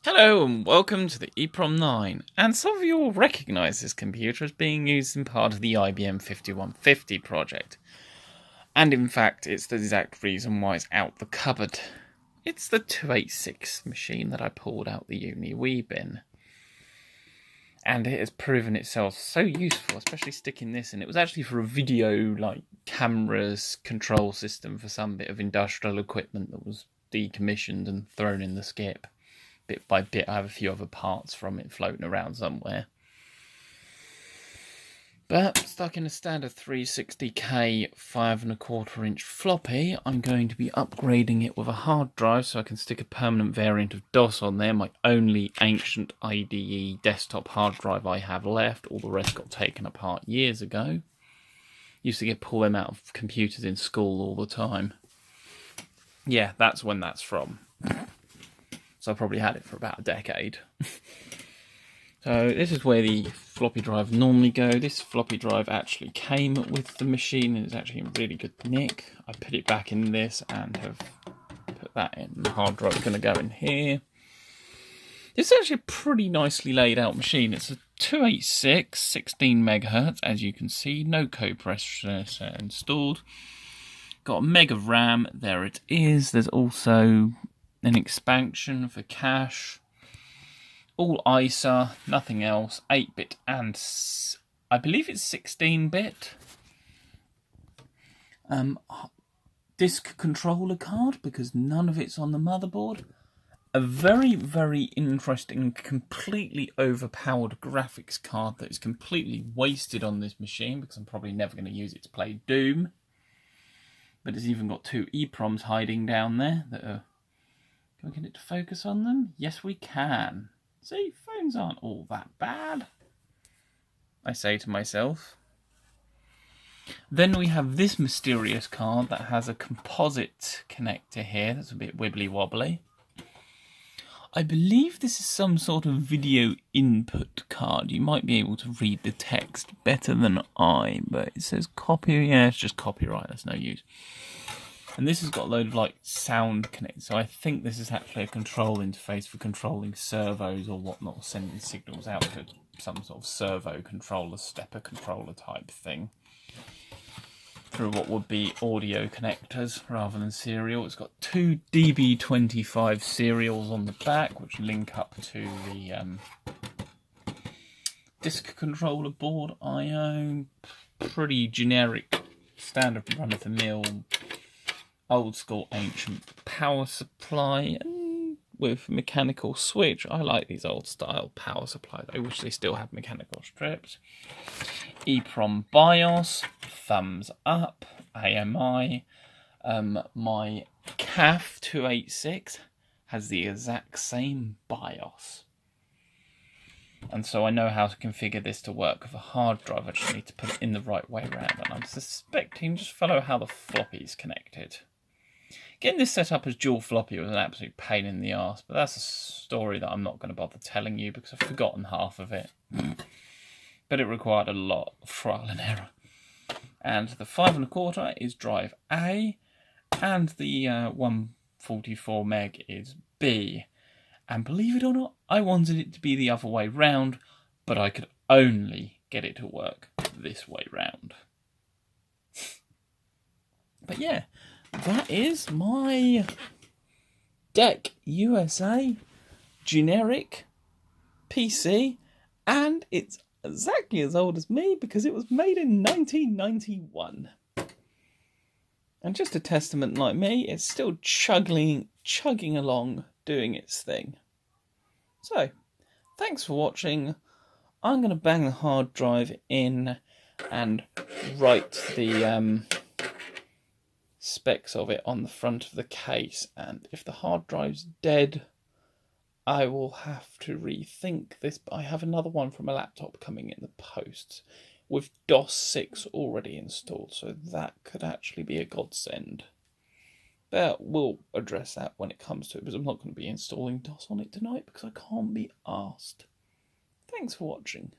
Hello and welcome to the EEPROM 9, and some of you will recognise this computer as being used in part of the IBM 5150 project. And in fact, it's the exact reason why it's out the cupboard. It's the 286 machine that I pulled out the uni wee bin. And it has proven itself so useful, especially sticking this in. It was actually for a video, cameras control system for some bit of industrial equipment that was decommissioned and thrown in the skip. Bit by bit, I have a few other parts from it floating around somewhere. But stuck in a standard 360K 5.25-inch floppy, I'm going to be upgrading it with a hard drive so I can stick a permanent variant of DOS on there. My only ancient IDE desktop hard drive I have left. All the rest got taken apart years ago. Used to pull them out of computers in school all the time. Yeah, that's when that's from. So I probably had it for about a decade. So this is where the floppy drive normally go. This floppy drive actually came with the machine and it's actually in really good nick. I put it back in this and have put that in. The hard drive is going to go in here. This is actually a pretty nicely laid out machine. It's a 286, 16 megahertz, as you can see. No coprocessor installed. Got a meg of RAM. There it is. There's also an expansion for cache, all ISA, nothing else, 8-bit and I believe it's 16-bit. Disk controller card, because none of it's on the motherboard. A very, very interesting, completely overpowered graphics card that is completely wasted on this machine, because I'm probably never going to use it to play Doom. But it's even got two EEPROMs hiding down there that are... Can we get it to focus on them? Yes, we can. See, phones aren't all that bad, I say to myself. Then we have this mysterious card that has a composite connector here that's a bit wibbly wobbly. I believe this is some sort of video input card. You might be able to read the text better than I, but it says copy. Yeah, it's just copyright, that's no use. And this has got a load of sound connected, so I think this is actually a control interface for controlling servos or whatnot, sending signals out to some sort of servo controller, stepper controller type thing through what would be audio connectors rather than serial. It's got two DB25 serials on the back, which link up to the disk controller board I own. Pretty generic, standard run-of-the-mill, old school ancient power supply with mechanical switch. I like these old style power supplies. I wish they still have mechanical strips. EEPROM BIOS, thumbs up, AMI. My CAF 286 has the exact same BIOS. And so I know how to configure this to work with a hard drive. I just need to put it in the right way around. And I'm suspecting, just follow how the floppy is connected. Getting this set up as dual floppy was an absolute pain in the arse, but that's a story that I'm not going to bother telling you because I've forgotten half of it. But it required a lot of trial and error. And the 5.25 is drive A, and the 144 meg is B. And believe it or not, I wanted it to be the other way round, but I could only get it to work this way round. But yeah, that is my DEC USA generic PC, and it's exactly as old as me because it was made in 1991. And just a testament like me, it's still chugging along, doing its thing. So, thanks for watching. I'm going to bang the hard drive in and write the specs of it on the front of the case, and if the hard drive's dead, I will have to rethink this, but I have another one from a laptop coming in the post with DOS 6 already installed, so that could actually be a godsend. But we'll address that when it comes to it, because I'm not going to be installing DOS on it tonight because I can't be asked. Thanks for watching.